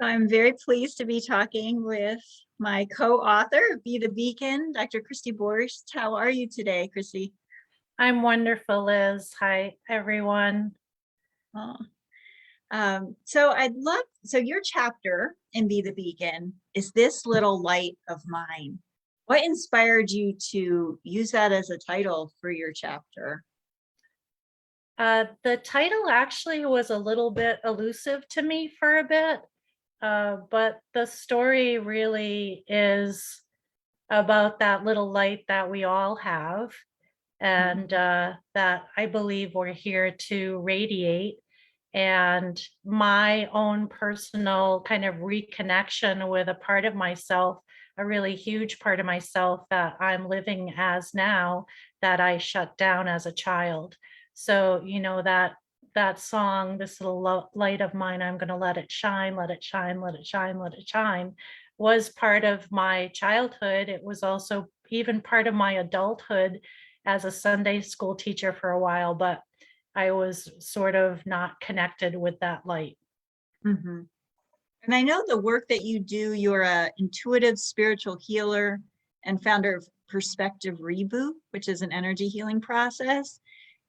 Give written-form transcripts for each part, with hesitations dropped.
I'm very pleased to be talking with my co-author, Be the Beacon, Dr. Kristi Borst. How are you today, Kristi? I'm wonderful, Liz. Hi, everyone. Oh, so your chapter in Be the Beacon is this little light of mine. What inspired you to use that as a title for your chapter? The title actually was a little bit elusive to me for a bit, but the story really is about that little light that we all have, and that I believe we're here to radiate. And my own personal kind of reconnection with a part of myself, a really huge part of myself that I'm living as now, that I shut down as a child. So, that song, this little light of mine, I'm going to let it shine, let it shine, let it shine, let it shine, was part of my childhood. It was also even part of my adulthood as a Sunday school teacher for a while, but I was sort of not connected with that light. Mhm. And I know the work that you do, you're a intuitive spiritual healer and founder of Perspective Reboot, which is an energy healing process.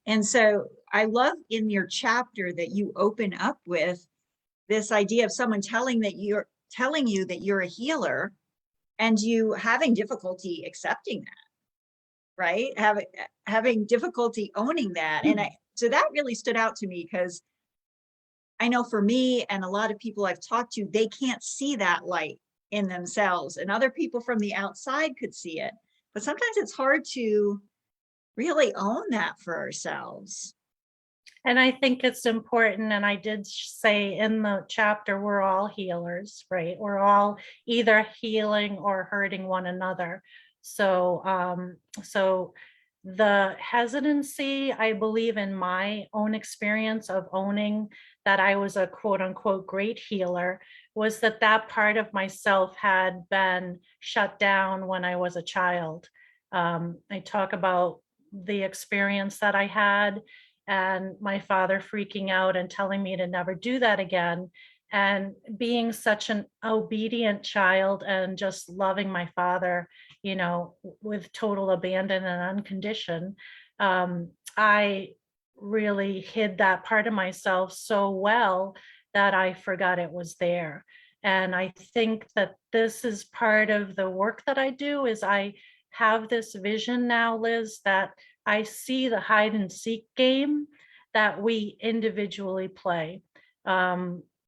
And so I love in your chapter that you open up with this idea of someone telling you that you're a healer and you having difficulty accepting that, right? Having difficulty owning that. So that really stood out to me because I know for me and a lot of people I've talked to, they can't see that light in themselves, and other people from the outside could see it. But sometimes it's hard to really own that for ourselves. And I think it's important. And I did say in the chapter, we're all healers, right? We're all either healing or hurting one another. So the hesitancy, I believe, in my own experience of owning that I was a quote unquote great healer, was that part of myself had been shut down when I was a child. I talk about the experience that I had, and my father freaking out and telling me to never do that again, and being such an obedient child and just loving my father, with total abandon and unconditioned. I really hid that part of myself so well that I forgot it was there. And I think that this is part of the work that I do. Is I have this vision now, Liz, that I see the hide and seek game that we individually play.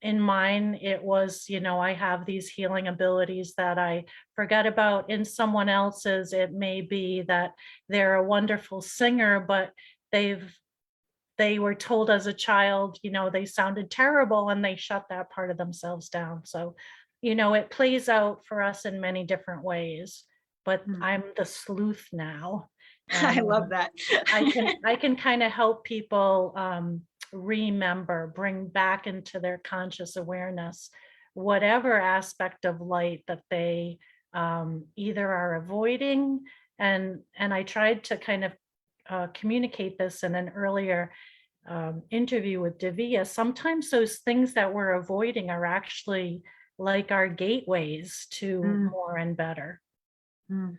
In mine, it was, I have these healing abilities that I forget about. In someone else's, it may be that they're a wonderful singer, but they were told as a child, they sounded terrible and they shut that part of themselves down. So, it plays out for us in many different ways. But Hmm. I'm the sleuth now, I and love that. I can kind of help people remember, bring back into their conscious awareness whatever aspect of light that they either are avoiding. And I tried to kind of communicate this in an earlier interview with Davia. Sometimes those things that we're avoiding are actually like our gateways to Mm, more and better. mm.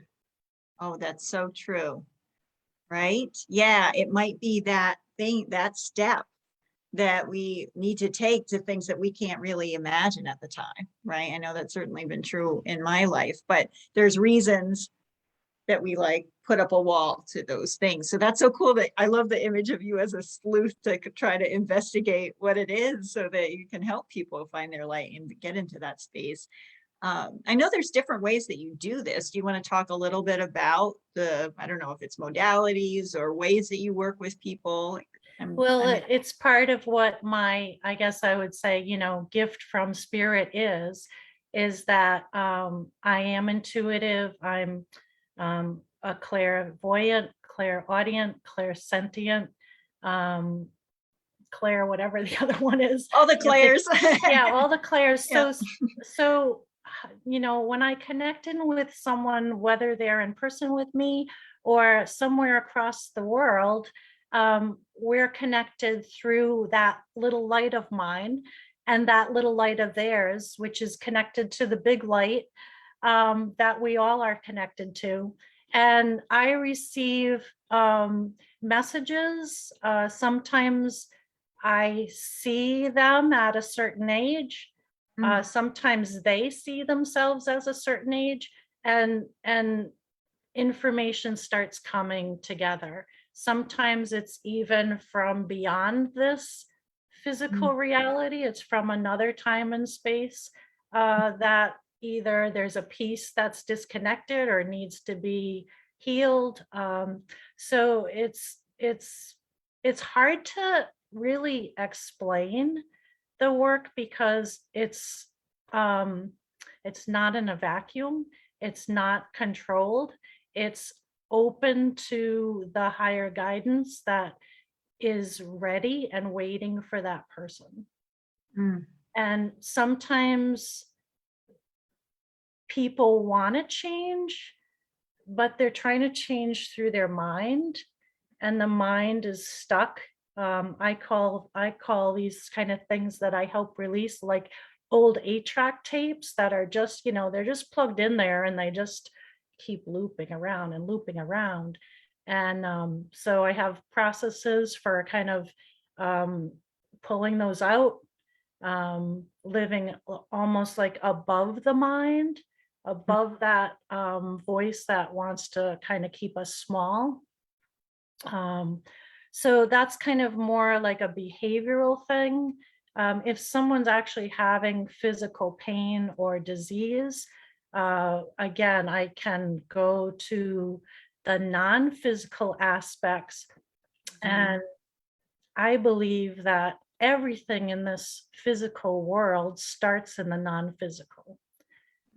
Oh, that's so true, right? Yeah, it might be that thing, that step that we need to take to things that we can't really imagine at the time, right? I know that's certainly been true in my life, but there's reasons that we like put up a wall to those things. So that's so cool. That I love the image of you as a sleuth to try to investigate what it is so that you can help people find their light and get into that space. I know there's different ways that you do this. Do you want to talk a little bit about I don't know if it's modalities or ways that you work with people? Well, I'm it's part of what my, I guess I would say, gift from spirit is that I am intuitive. I'm a clairvoyant, clairaudient, clairsentient, um, clair, whatever the other one is. all the Can't think. Claires. Yeah, all the clairs. Yeah. So when I connect in with someone, whether they're in person with me or somewhere across the world, we're connected through that little light of mine. and that little light of theirs, which is connected to the big light that we all are connected to. And I receive messages. Sometimes I see them at a certain age. Sometimes they see themselves as a certain age, and information starts coming together. Sometimes it's even from beyond this physical reality. It's from another time and space that either there's a piece that's disconnected or needs to be healed. So it's hard to really explain the work because it's not in a vacuum. It's not controlled. It's open to the higher guidance that is ready and waiting for that person. And sometimes people want to change, but they're trying to change through their mind, and the mind is stuck. I call these kind of things that I help release like old 8-track tapes that are just, they're just plugged in there and they just keep looping around and looping around. And so I have processes for kind of pulling those out, living almost like above the mind, above that voice that wants to kind of keep us small. So that's kind of more like a behavioral thing. If someone's actually having physical pain or disease, again, I can go to the non-physical aspects. And I believe that everything in this physical world starts in the non-physical.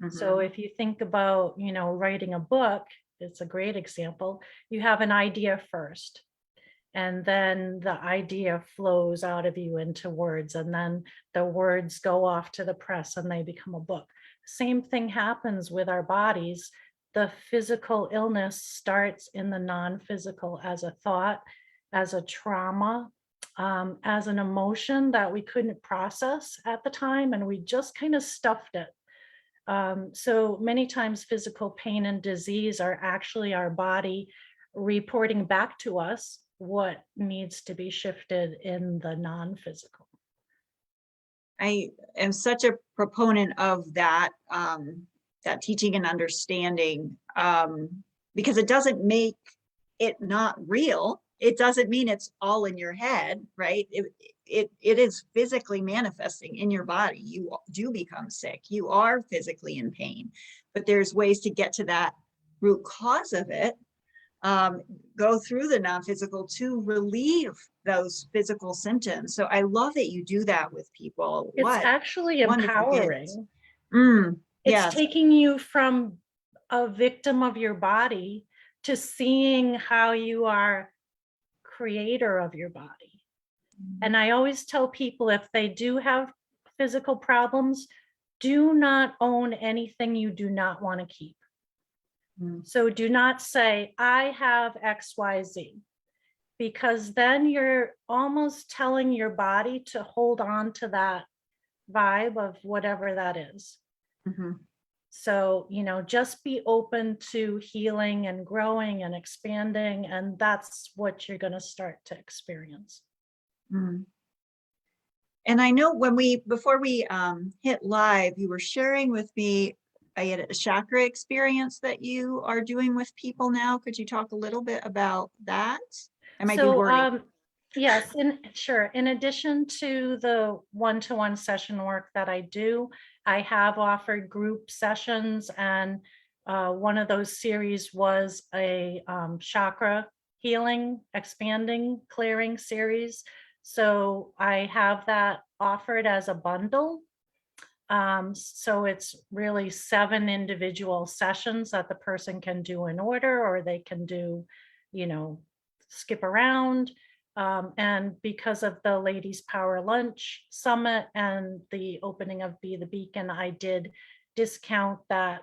So if you think about, writing a book, it's a great example. You have an idea first, and then the idea flows out of you into words, and then the words go off to the press and they become a book. Same thing happens with our bodies. The physical illness starts in the non-physical as a thought, as a trauma, as an emotion that we couldn't process at the time, and we just kind of stuffed it. So many times physical pain and disease are actually our body reporting back to us what needs to be shifted in the non-physical. I am such a proponent of that, that teaching and understanding, because it doesn't make it not real. It doesn't mean it's all in your head, right? It is physically manifesting in your body. You do become sick. You are physically in pain, but there's ways to get to that root cause of it. Go through the non-physical to relieve those physical symptoms. So I love that you do that with people. It's actually empowering. It's Yes. taking you from a victim of your body to seeing how you are creator of your body. And I always tell people, if they do have physical problems, do not own anything you do not want to keep. So do not say, I have XYZ, because then you're almost telling your body to hold on to that vibe of whatever that is. So, just be open to healing and growing and expanding, and that's what you're going to start to experience. And I know before we hit live, you were sharing with me a chakra experience that you are doing with people now. Could you talk a little bit about that? I might be wording. Yes, sure. In addition to the one-to-one session work that I do, I have offered group sessions, and one of those series was a chakra healing, expanding, clearing series. So I have that offered as a bundle. So it's really 7 individual sessions that the person can do in order, or they can do, skip around. And because of the Ladies Power Lunch Summit and the opening of Be the Beacon, I did discount that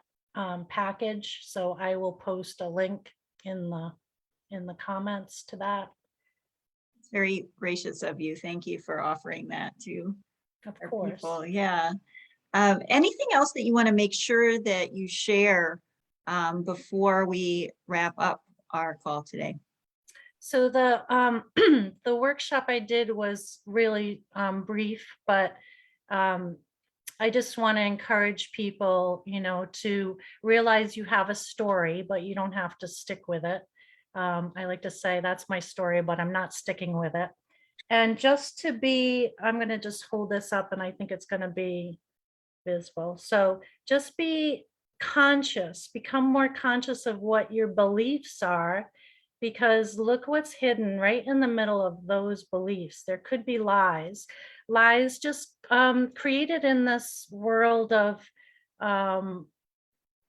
package. So I will post a link in the comments to that. It's very gracious of you. Thank you for offering that too. Of our course. people. Yeah. Anything else that you want to make sure that you share before we wrap up our call today? So the the workshop I did was really brief, but I just want to encourage people, to realize you have a story, but you don't have to stick with it. I like to say that's my story, but I'm not sticking with it. And just to be, I'm going to just hold this up and I think it's going to be visible. So just be conscious, become more conscious of what your beliefs are, because look what's hidden right in the middle of those beliefs. There could be lies just created in this world of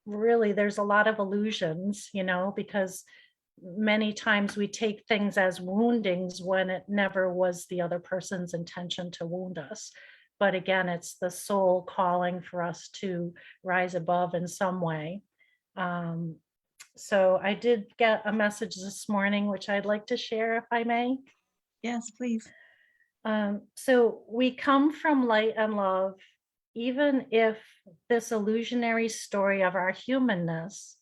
really, there's a lot of illusions, because many times we take things as woundings when it never was the other person's intention to wound us. But again, it's the soul calling for us to rise above in some way. So I did get a message this morning, which I'd like to share if I may. Yes, please. So we come from light and love, even if this illusionary story of our humanness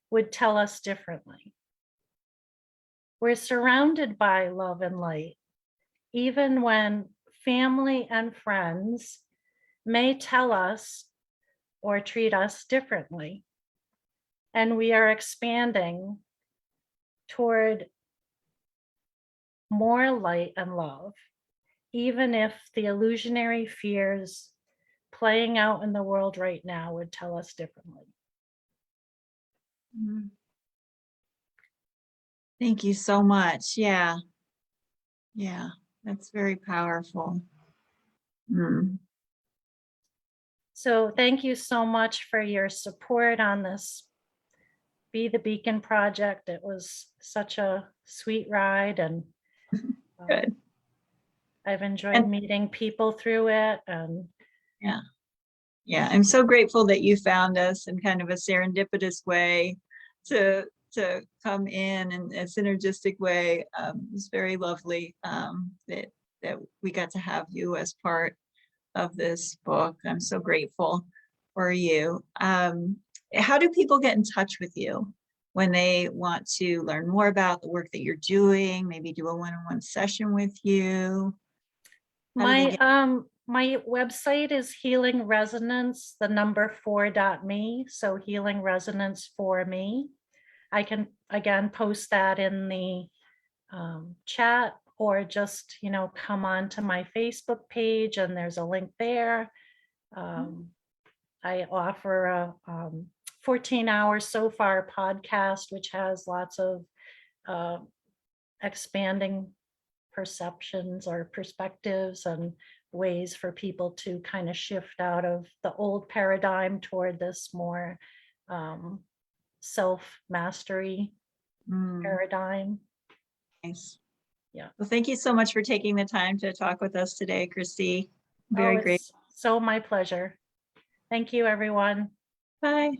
would tell us differently. We're surrounded by love and light, even when family and friends may tell us or treat us differently. And we are expanding toward more light and love, even if the illusionary fears playing out in the world right now would tell us differently. Mhm. Thank you so much. Yeah. Yeah, that's very powerful. Mm. So thank you so much for your support on this Be the Beacon project. It was such a sweet ride, and Good. I've enjoyed And meeting people through it. And yeah, yeah, I'm so grateful that you found us in kind of a serendipitous way to come in a synergistic way. It's very lovely that we got to have you as part of this book. I'm so grateful for you. How do people get in touch with you when they want to learn more about the work that you're doing, maybe do a one-on-one session with you? How do they my get? my website is Healing Resonance, the number 4.me. So Healing Resonance for me. I can again post that in the chat, or just come on to my Facebook page and there's a link there. I offer a 14-hour so far podcast, which has lots of expanding perceptions or perspectives and ways for people to kind of shift out of the old paradigm toward this more self-mastery Mm, paradigm. nice. Yeah. Well, thank you so much for taking the time to talk with us today, Kristi. Oh, Very great. it's so my pleasure. Thank you, everyone. Bye.